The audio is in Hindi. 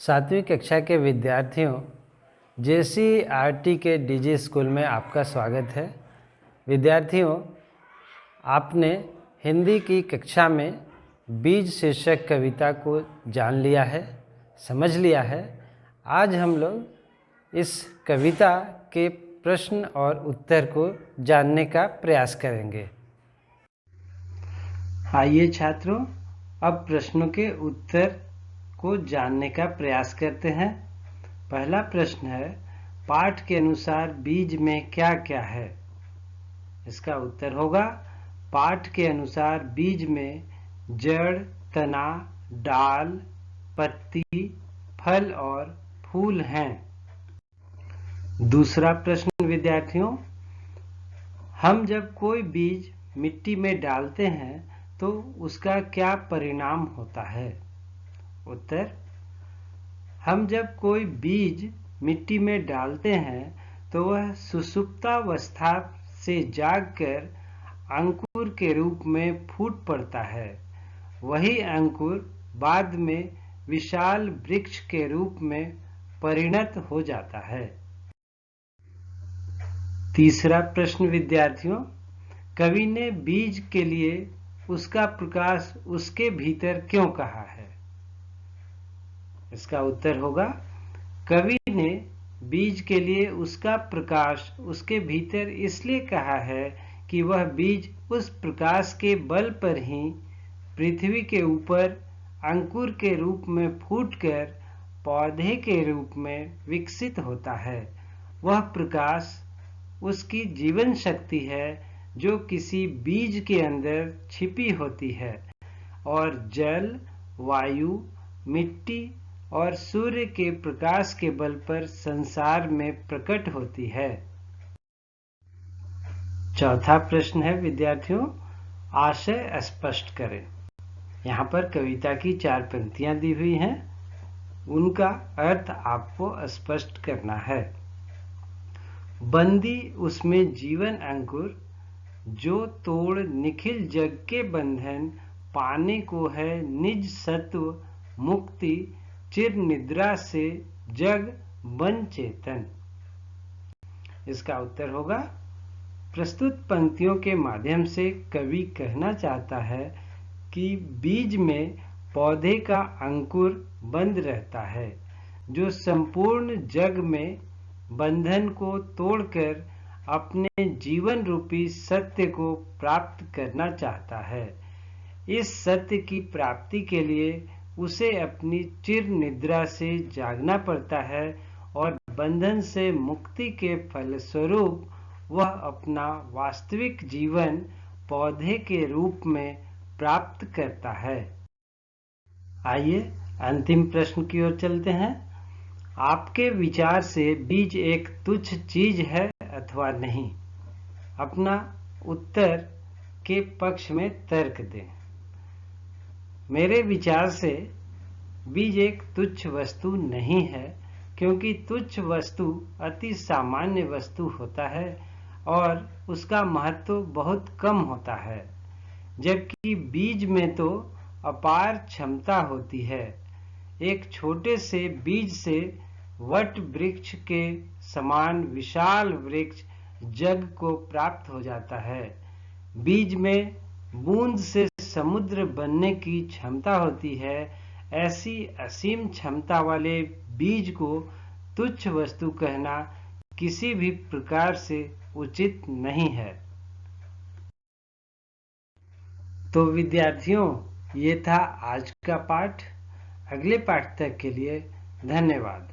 सातवीं कक्षा के विद्यार्थियों, JCERT के DG स्कूल में आपका स्वागत है। विद्यार्थियों, आपने हिंदी की कक्षा में बीज शीर्षक कविता को जान लिया है, समझ लिया है। आज हम लोग इस कविता के प्रश्न और उत्तर को जानने का प्रयास करेंगे। आइए छात्रों, अब प्रश्नों के उत्तर को जानने का प्रयास करते हैं। पहला प्रश्न है, पाठ के अनुसार बीज में क्या क्या है? इसका उत्तर होगा, पाठ के अनुसार बीज में जड़, तना, डाल, पत्ती, फल और फूल हैं। दूसरा प्रश्न विद्यार्थियों, हम जब कोई बीज मिट्टी में डालते हैं तो उसका क्या परिणाम होता है? उत्तर, हम जब कोई बीज मिट्टी में डालते हैं तो वह सुषुप्तावस्था से जागकर अंकुर के रूप में फूट पड़ता है। वही अंकुर बाद में विशाल वृक्ष के रूप में परिणत हो जाता है। तीसरा प्रश्न विद्यार्थियों, कवि ने बीज के लिए उसका प्रकाश उसके भीतर क्यों कहा है? इसका उत्तर होगा, कवि ने बीज के लिए उसका प्रकाश उसके भीतर इसलिए कहा है कि वह बीज उस प्रकाश के बल पर ही पृथ्वी के ऊपर अंकुर के रूप में फूटकर पौधे के रूप में विकसित होता है। वह प्रकाश उसकी जीवन शक्ति है जो किसी बीज के अंदर छिपी होती है और जल, वायु, मिट्टी और सूर्य के प्रकाश के बल पर संसार में प्रकट होती है। चौथा प्रश्न है विद्यार्थियों, आशय स्पष्ट करें। यहाँ पर कविता की 4 पंक्तियां दी हुई हैं, उनका अर्थ आपको स्पष्ट करना है। बंदी उसमें जीवन अंकुर, जो तोड़ निखिल जग के बंधन, पाने को है निज सत्व मुक्ति, चिर निद्रा से जग बन चेतन। इसका उत्तर होगा, प्रस्तुत पंक्तियों के माध्यम से कवि कहना चाहता है कि बीज में पौधे का अंकुर बंद रहता है, जो संपूर्ण जग में बंधन को तोड़कर अपने जीवन रूपी सत्य को प्राप्त करना चाहता है। इस सत्य की प्राप्ति के लिए उसे अपनी चिर निद्रा से जागना पड़ता है और बंधन से मुक्ति के फलस्वरूप वह अपना वास्तविक जीवन पौधे के रूप में प्राप्त करता है। आइए अंतिम प्रश्न की ओर चलते हैं। आपके विचार से बीज एक तुच्छ चीज है अथवा नहीं? अपना उत्तर के पक्ष में तर्क दें। मेरे विचार से बीज एक तुच्छ वस्तु नहीं है, क्योंकि तुच्छ वस्तु अति सामान्य वस्तु होता है और उसका महत्व बहुत कम होता है, जबकि बीज में तो अपार क्षमता होती है। एक छोटे से बीज से वट वृक्ष के समान विशाल वृक्ष जग को प्राप्त हो जाता है। बीज में बूंद से समुद्र बनने की क्षमता होती है। ऐसी असीम क्षमता वाले बीज को तुच्छ वस्तु कहना किसी भी प्रकार से उचित नहीं है। तो विद्यार्थियों, ये था आज का पाठ। अगले पाठ तक के लिए धन्यवाद।